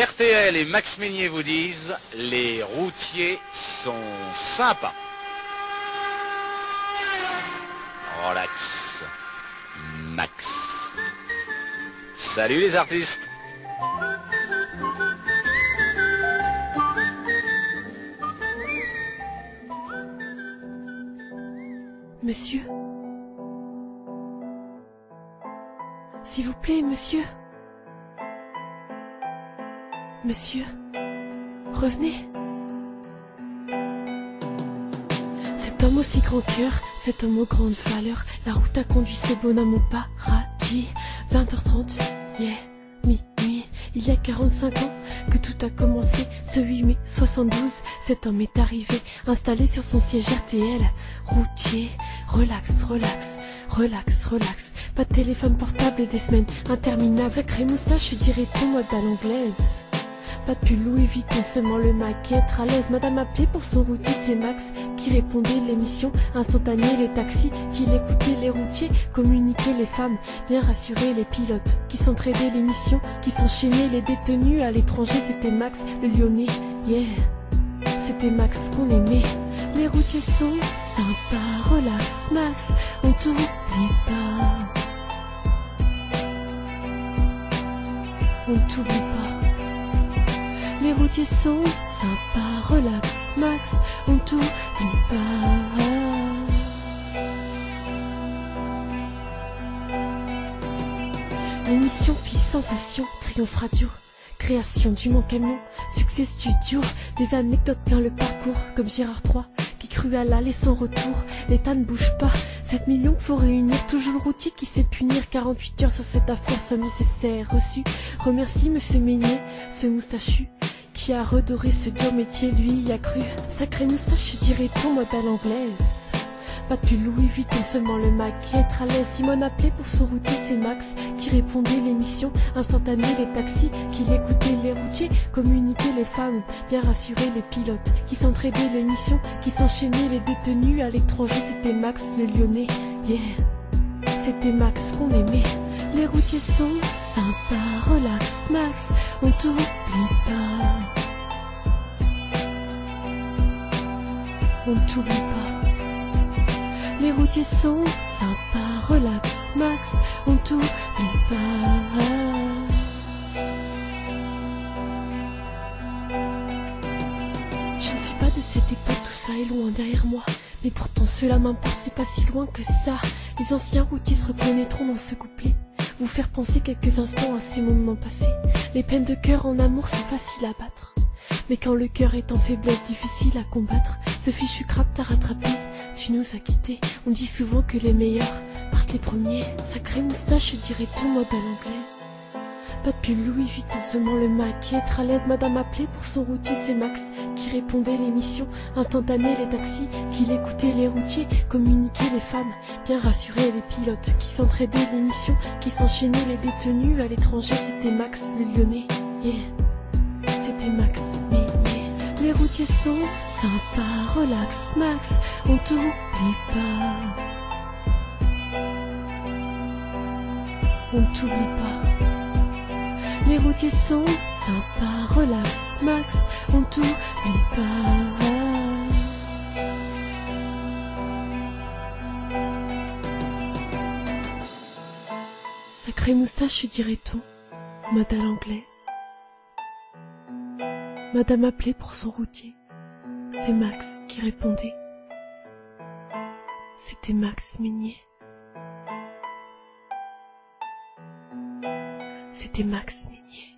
RTL et Max Meignier vous disent, les routiers sont sympas. Relax, Max. Salut les artistes. Monsieur. S'il vous plaît, monsieur. Monsieur, revenez. Cet homme aussi grand cœur, cet homme aux grandes valeurs, la route a conduit ce bonhomme au paradis. 20h30, yeah, minuit, il y a 45 ans que tout a commencé. Ce 8 mai 72, cet homme est arrivé, installé sur son siège RTL. Routier, relax, relax, relax, relax. Pas de téléphone portable et des semaines interminables. Sacré moustache, je dirais ton mode à l'anglaise. Pas de pull Louis Vuitton, seulement le maquette à l'aise. Madame appelait pour son routier, c'est Max qui répondait. L'émission instantanée, les taxis qui l'écoutaient, les routiers communiquaient, les femmes bien rassurées, les pilotes qui s'entraidaient, l'émission qui s'enchaînait, les détenus à l'étranger. C'était Max le Lyonnais, yeah, c'était Max qu'on aimait. Les routiers sont sympas, relax, Max, on t'oublie pas, on t'oublie pas. Les routiers sont sympas, relax, Max, on t'oublie pas. L'émission fit sensation, Triomphe Radio, création du Mans Camion, succès studio, des anecdotes plein le parcours, comme Gérard III, qui crut à l'aller sans retour. L'État ne bouge pas, 7 millions qu'il faut réunir, toujours le routier qui sait punir, 48 heures sur cette affaire, somme nécessaire, reçu. Remercie monsieur Meignier, ce moustachu, qui a redoré ce dur métier, lui y a cru. Sacré moustache, je dirais ton mode à l'anglaise. Pas de pull Louis Vuitton, seulement le maquette à l'aise. Simone appelait pour son routier, c'est Max qui répondait. L'émission instantanée, les taxis qui l'écoutaient, les routiers communiquaient, les femmes bien rassurées, les pilotes qui s'entraidaient, l'émission qui s'enchaînait, les détenus à l'étranger. C'était Max le Lyonnais, yeah, c'était Max qu'on aimait. Les routiers sont sympas, relax, Max, on t'oublie pas, on t'oublie pas. Les routiers sont sympas, relax, Max, on t'oublie pas. Je ne suis pas de cette époque, tout ça est loin derrière moi, mais pourtant cela m'importe, c'est pas si loin que ça. Les anciens routiers se reconnaîtront dans ce couplet, vous faire penser quelques instants à ces moments passés. Les peines de cœur en amour sont faciles à battre, mais quand le cœur est en faiblesse, difficile à combattre. Ce fichu crabe t'a rattrapé, tu nous as quittés. On dit souvent que les meilleurs partent les premiers. Sacré moustache, je dirais ton mode à l'anglaise. Pas de pull Louis Vuitton, seulement le maquette à l'aise. Madame appelait pour son routier, c'est Max qui répondait. L'émission instantanée, les taxis qui l'écoutaient, les routiers communiquaient, les femmes bien rassurées, les pilotes qui s'entraidaient, l'émission qui s'enchaînait, les détenus à l'étranger. C'était Max le Lyonnais, yeah, c'était Max Meignier. Les routiers sont sympas, relax, Max, on t'oublie pas, on t'oublie pas. Les routiers sont sympas, relax, Max, on t'oublie pas. Sacré moustache, je dirais ton mode à l'anglaise. Madame appelait pour son routier, c'est Max qui répondait. C'était Max Meignier. C'était Max Meignier.